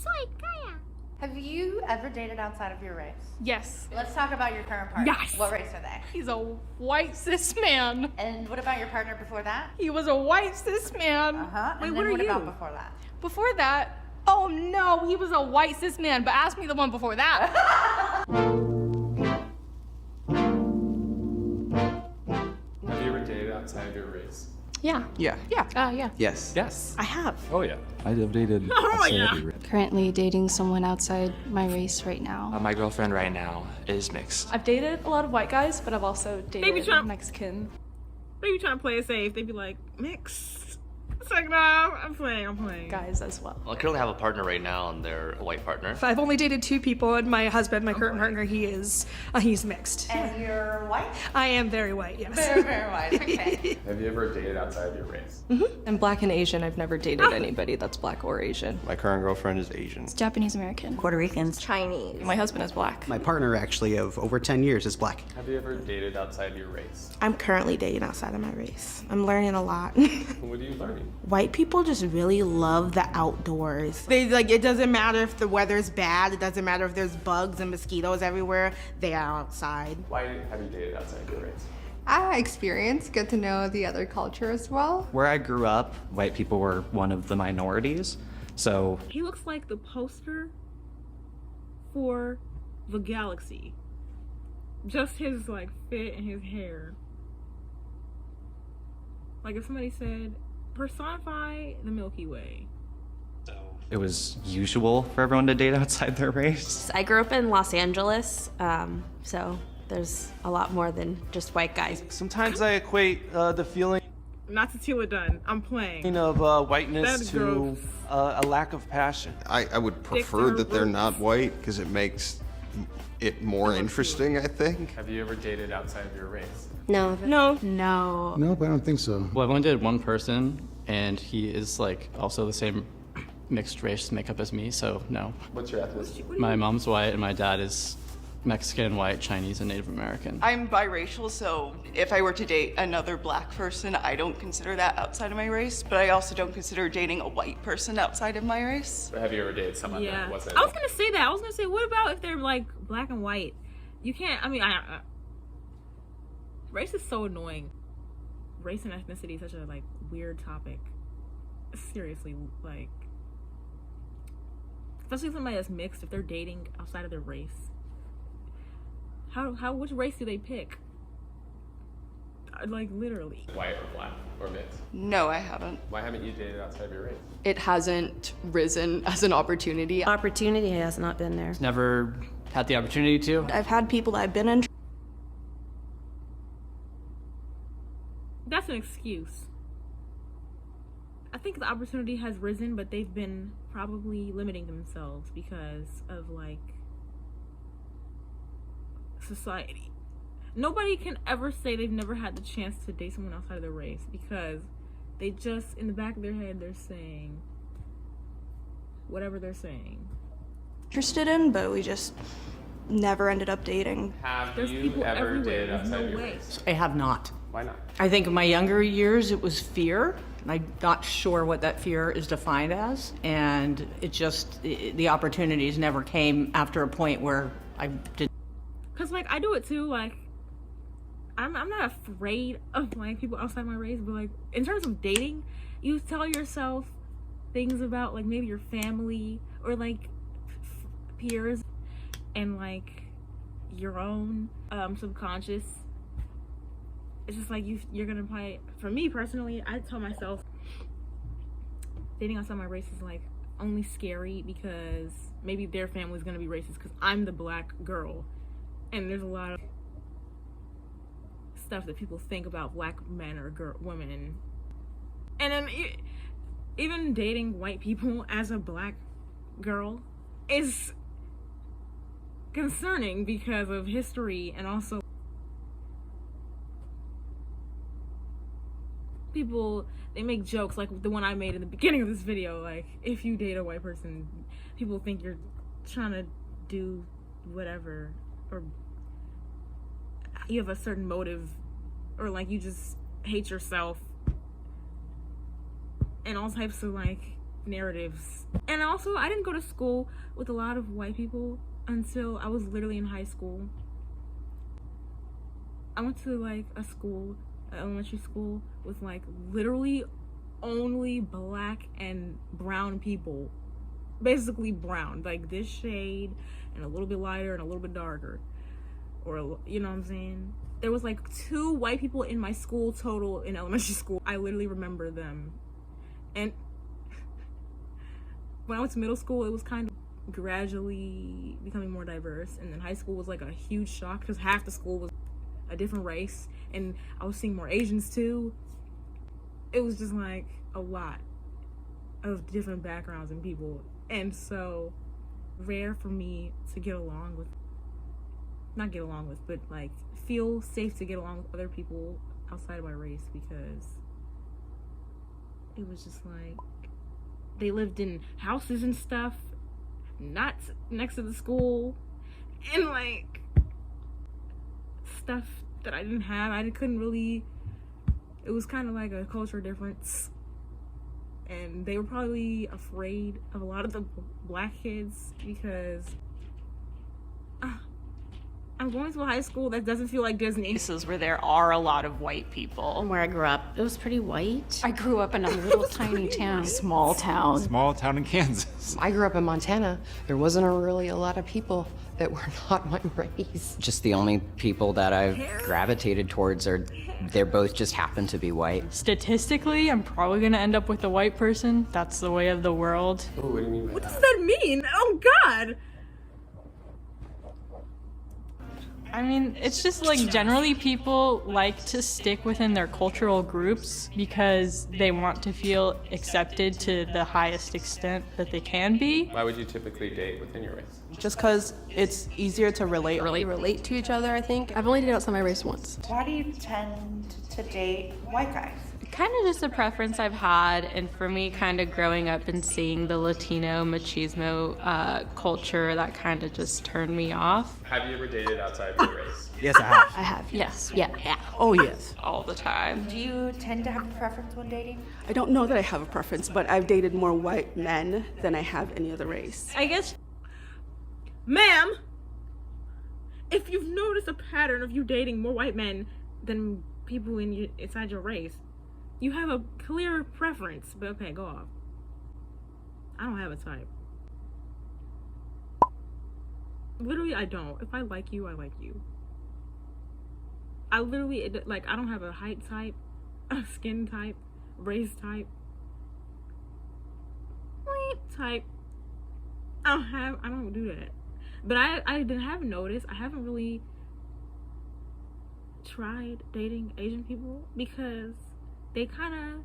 Soy kaya. Have you ever dated outside of your race? Yes. Let's talk about your current partner. Yes. What race are they? He's a white cis man. And what about your partner before that? He was a white cis man. Uh-huh. Wait, And what then are what you? about before that? Before that, oh no, he was a white cis man, but ask me the one before that. Have you ever dated outside of your race? Yeah. Yeah. Yeah. Yes. Yes. I have. Oh yeah. I have dated outside of your race. Currently dating someone outside my race right now. My girlfriend right now is mixed. I've dated a lot of white guys, but I've also dated Mexican. Maybe trying to play it safe. They'd be like, mix. It's like, no, I'm playing. Guys as well. I currently have a partner right now, and they're a white partner. I've only dated 2 people, and my husband, my current partner, he's mixed. And you're white? I am very white, yes. Very, very white. Okay. Have you ever dated outside of your race? I'm black and Asian. I've never dated anybody that's black or Asian. My current girlfriend is Asian. Japanese American. Puerto Ricans. Chinese. My husband is black. My partner, actually, of over 10 years is black. Have you ever dated outside your race? I'm currently dating outside of my race. I'm learning a lot. What are you learning? White people just really love the outdoors. It doesn't matter if the weather's bad, it doesn't matter if there's bugs and mosquitoes everywhere, they are outside. Why have you dated outside your race? Get to know the other culture as well. Where I grew up, white people were one of the minorities, so... He looks like the poster for the galaxy. Just his fit and his hair. Like if somebody said, personify the Milky Way. It was usual for everyone to date outside their race. I grew up in Los Angeles, so there's a lot more than just white guys. Sometimes I equate the feeling Not to teal it done. I'm playing. of whiteness That's to gross. a lack of passion. I would prefer that they're not white because it makes it more interesting, I think. Have you ever dated outside of your race? No. No. Nope, I don't think so. Well, I've only dated one person, and he is also the same mixed race makeup as me, so no. What's your ethnicity? My mom's white, and my dad is Mexican, white, Chinese, and Native American. I'm biracial, so if I were to date another black person, I don't consider that outside of my race, but I also don't consider dating a white person outside of my race. Have you ever dated someone Yeah. that wasn't? I was gonna say that. I was gonna say, what about if they're black and white? You can't, race is so annoying. Race and ethnicity is such a weird topic. Seriously, especially somebody that's mixed, if they're dating outside of their race. Which race do they pick? Literally. White or black or mixed? No, I haven't. Why haven't you dated outside of your race? It hasn't risen as an opportunity. Opportunity has not been there. Never had the opportunity to. I've had people that I've been in. That's an excuse. I think the opportunity has risen, but they've been probably limiting themselves because of society. Nobody can ever say they've never had the chance to date someone outside of their race because they just, in the back of their head, they're saying whatever they're saying. Interested in, but we just never ended up dating. Have There's you people ever everywhere. dated There's outside no of your way. race? I have not. Why not? I think in my younger years it was fear. I'm not sure what that fear is defined as, and the opportunities never came after a point where I didn't. Cause I do it too. I'm not afraid of people outside my race, but in terms of dating, you tell yourself things about maybe your family or peers, and your own subconscious. It's just you're gonna probably, for me personally, I tell myself dating outside my race is only scary because maybe their family's gonna be racist because I'm the black girl, and there's a lot of stuff that people think about black men or women, and then even dating white people as a black girl is concerning because of history, and also people, they make jokes like the one I made in the beginning of this video, if you date a white person, people think you're trying to do whatever, or you have a certain motive, or you just hate yourself, and all types of narratives. And also, I didn't go to school with a lot of white people until I was literally in high school. I went to like a school, an elementary school, with like literally only black and brown people. Basically brown, like this shade and a little bit lighter and a little bit darker. Or, you know what I'm saying? There was like 2 white people in my school total in elementary school. I literally remember them. And when I went to middle school, it was kind of gradually becoming more diverse. And then high school was like a huge shock because half the school was a different race. And I was seeing more Asians too. It was just like a lot of different backgrounds and people. And so rare for me to get along with, not get along with, but like feel safe to get along with other people outside of my race, because it was just like they lived in houses and stuff, not next to the school, and like stuff that I didn't have. I couldn't really, it was kind of like a culture difference. And they were probably afraid of a lot of the black kids because I'm going to a high school that doesn't feel like Disney. This is where there are a lot of white people. Where I grew up, it was pretty white. I grew up in a little tiny town. Small town. Small town in Kansas. I grew up in Montana. There wasn't really a lot of people that were not my race. Just the only people that I've gravitated towards are, they're both just happen to be white. Statistically, I'm probably gonna end up with a white person. That's the way of the world. Ooh, what do you mean by What that? does that mean? Oh God! I mean, it's just like generally people like to stick within their cultural groups because they want to feel accepted to the highest extent that they can be. Why would you typically date within your race? Just because it's easier to relate to each other, I think. I've only dated outside my race once. Why do you tend to date white guys? Kind of just a preference I've had, and for me, kind of growing up and seeing the Latino machismo culture, that kind of just turned me off. Have you ever dated outside your race? Yes, I have. I have. Yes. Yeah. Oh, yes. All the time. Do you tend to have a preference when dating? I don't know that I have a preference, but I've dated more white men than I have any other race. I guess, ma'am, if you've noticed a pattern of you dating more white men than people inside your race, you have a clear preference. But okay, go off. I don't have a type. Literally, I don't. If I like you, I like you. I literally, like, I don't have a height type, a skin type, race type, type. I don't do that. But I haven't noticed. I haven't really tried dating Asian people because they kind of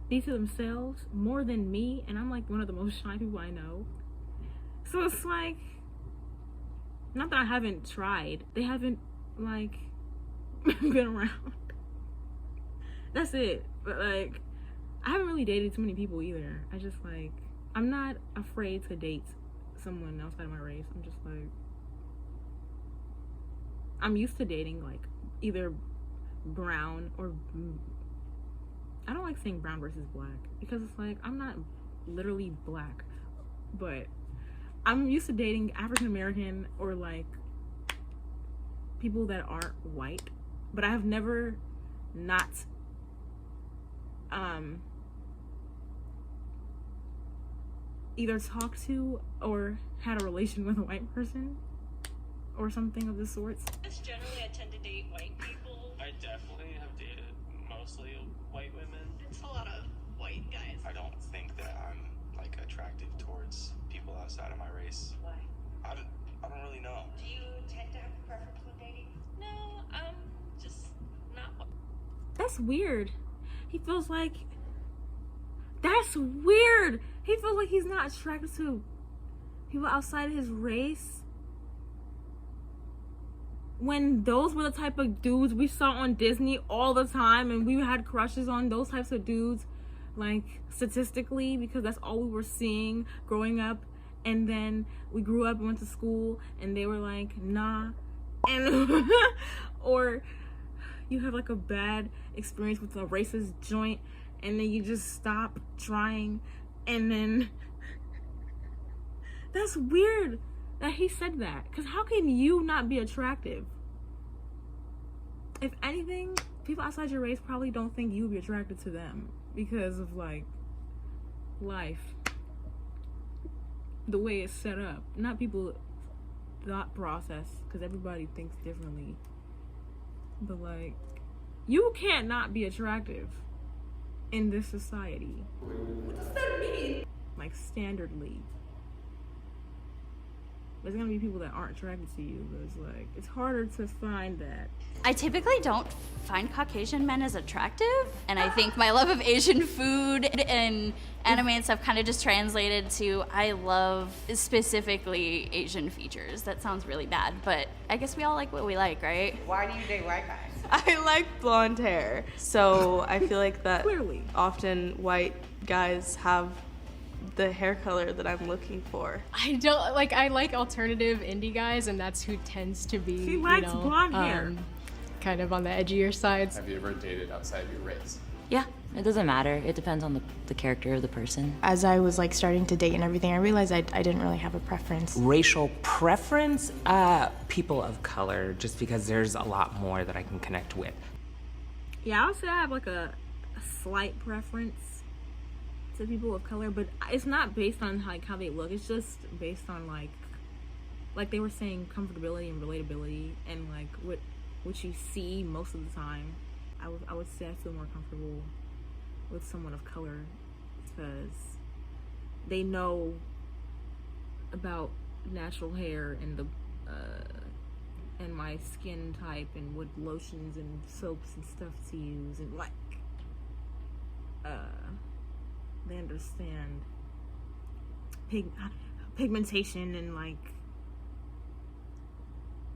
be to themselves more than me, and I'm like one of the most shy people I know. So it's like, not that I haven't tried, they haven't like been around. That's it. But like, I haven't really dated too many people either. I just like, I'm not afraid to date someone outside of my race. I'm just like, I'm used to dating like either brown or, I don't like saying brown versus black because it's like, I'm not literally black, but I'm used to dating African American or like people that aren't white, but I have never not either talked to or had a relation with a white person or something of the sorts. Just generally, I tend to date white people. I definitely have dated mostly white women. It's a lot of white guys. I don't think that I'm like attractive towards people outside of my race. Why? I don't really know. Do you tend to have a preference when dating? No, just not. That's weird. He feels like, that's weird. He feels like he's not attracted to people outside of his race, when those were the type of dudes we saw on Disney all the time, and we had crushes on those types of dudes, like statistically, because that's all we were seeing growing up. And then we grew up and went to school and they were like, nah. And or you have like a bad experience with a racist joint and then you just stop trying, and then that's weird that he said that, because how can you not be attractive? If anything, people outside your race probably don't think you would be attracted to them because of like life, the way it's set up, not people thought process, because everybody thinks differently. But like, you can't not be attractive in this society. What does that mean? Like, standardly. There's gonna be people that aren't attracted to you, but it's like, it's harder to find that. I typically don't find Caucasian men as attractive, and I think my love of Asian food and anime and stuff kind of just translated to I love specifically Asian features. That sounds really bad, but I guess we all like what we like, right? Why do you date white guys? I like blonde hair, so I feel like that Clearly. often white guys have the hair color that I'm looking for. I don't like. I like alternative indie guys, and that's who tends to be. She likes blonde hair. Kind of on the edgier sides. Have you ever dated outside your race? Yeah, it doesn't matter. It depends on the character of the person. As I was like starting to date and everything, I realized I didn't really have a preference. Racial preference? People of color, just because there's a lot more that I can connect with. Yeah, I would say I have like a slight preference to people of color, but it's not based on like how they look. It's just based on like they were saying, comfortability and relatability, and like what you see most of the time. I would say I feel more comfortable with someone of color because they know about natural hair and the and my skin type and what lotions and soaps and stuff to use, and like they understand pigmentation and like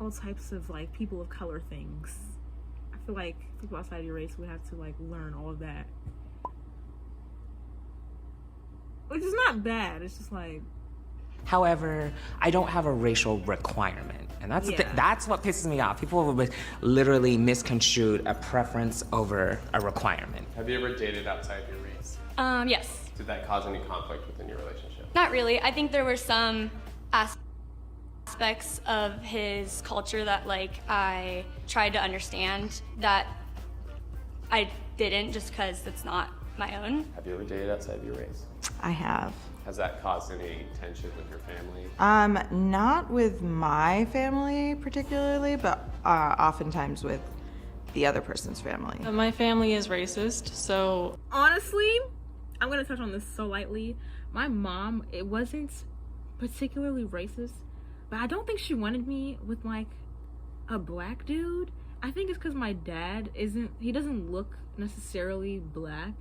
all types of like people of color things. I feel like people outside of your race would have to like learn all of that, which is not bad. It's just like, However, I don't have a racial requirement, and that's that's what pisses me off. People would literally misconstrue a preference over a requirement. Have you ever dated outside your race? Yes. Did that cause any conflict within your relationship? Not really. I think there were some aspects of his culture that like I tried to understand that I didn't, just because it's not my own. Have you ever dated outside your race? I have. Has that caused any tension with your family? Not with my family particularly, but oftentimes with the other person's family. My family is racist, so honestly, I'm gonna touch on this so lightly. My mom, it wasn't particularly racist, but I don't think she wanted me with like a black dude. I think it's because my dad he doesn't look necessarily black.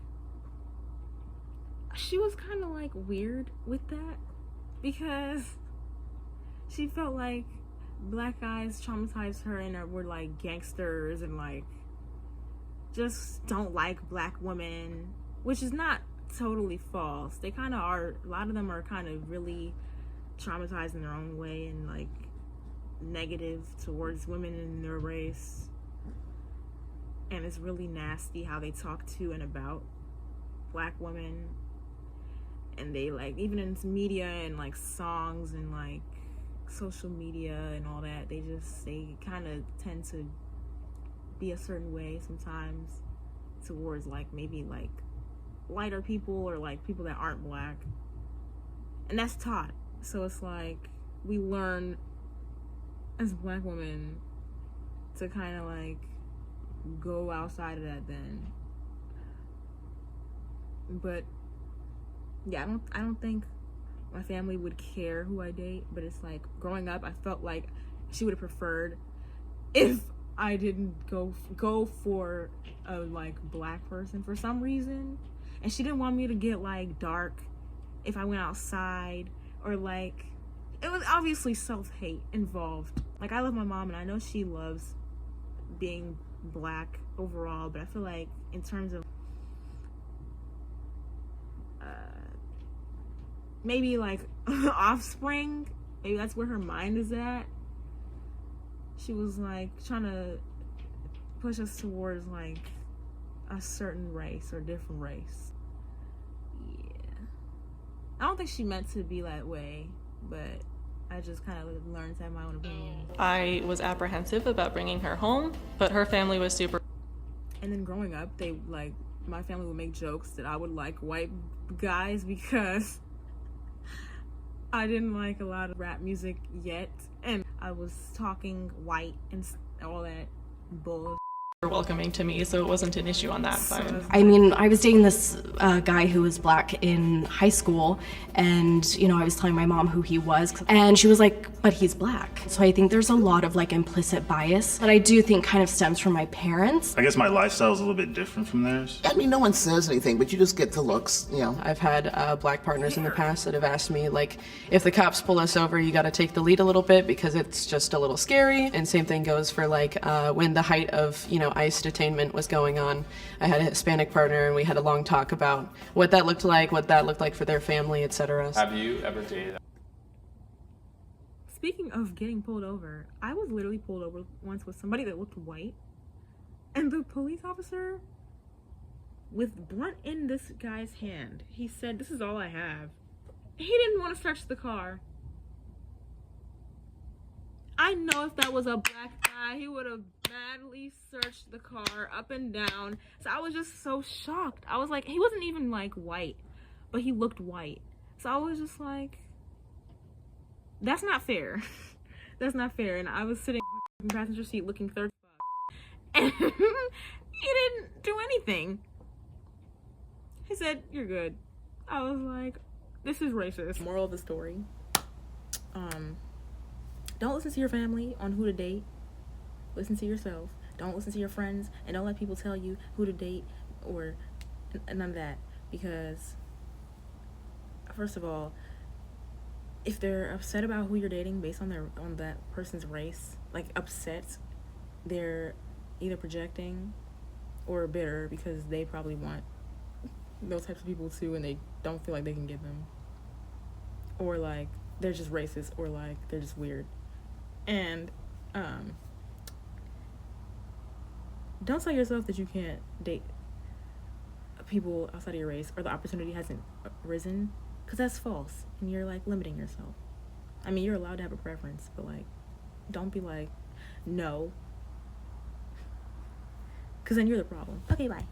She was kind of like weird with that because she felt like black guys traumatized her and were like gangsters and like just don't like black women, which is not totally false. They kind of are. A lot of them are kind of really traumatized in their own way and like negative towards women in their race, and it's really nasty how they talk to and about black women. And they like, even in media and like songs and like social media and all that, they kind of tend to be a certain way sometimes towards like maybe like lighter people or like people that aren't black, and that's taught. So it's like we learn as black women to kind of like go outside of that then. But yeah, I don't think my family would care who I date, but it's like growing up I felt like she would have preferred if I didn't go for a like black person for some reason, and she didn't want me to get like dark if I went outside, or like it was obviously self-hate involved. Like I love my mom and I know she loves being black overall, but I feel like in terms of maybe like offspring, maybe that's where her mind is at. She was like trying to push us towards like a certain race or different race. Yeah. I don't think she meant to be that way, but I just kind of learned to have my own opinion. I was apprehensive about bringing her home, but her family was super. And then growing up, my family would make jokes that I would like white guys because I didn't like a lot of rap music yet, and I was talking white and all that bull. Welcoming to me, so it wasn't an issue on that side. I mean, I was dating this guy who was black in high school, and I was telling my mom who he was, and she was like, but he's black. So I think there's a lot of like implicit bias that I do think kind of stems from my parents. I guess my lifestyle is a little bit different from theirs. I mean, no one says anything, but you just get the looks, I've had black partners in the past that have asked me, like, if the cops pull us over, you gotta take the lead a little bit because it's just a little scary. And same thing goes for like when the height of, ICE detainment was going on. I had a Hispanic partner and we had a long talk about what that looked like for their family, etc. Have you ever dated? Speaking of getting pulled over, I was literally pulled over once with somebody that looked white, and the police officer, with blunt in this guy's hand, he said, "This is all I have." He didn't want to search the car. I know if that was a black guy, he would have madly searched the car up and down. So I was just so shocked. I was like, he wasn't even like white, but he looked white. So I was just like, that's not fair. That's not fair. And I was sitting in the passenger seat looking thirsty, and he didn't do anything. He said, "You're good." I was like, this is racist. Moral of the story, don't listen to your family on who to date. Listen to yourself. Don't listen to your friends, and don't let people tell you who to date or none of that. Because, first of all, if they're upset about who you're dating based on that person's race, like upset, they're either projecting or bitter because they probably want those types of people too, and they don't feel like they can get them, or like they're just racist, or like they're just weird. And don't tell yourself that you can't date people outside of your race or the opportunity hasn't risen, because that's false and you're like limiting yourself. I mean, you're allowed to have a preference, but like don't be like no, because then you're the problem. Okay, bye.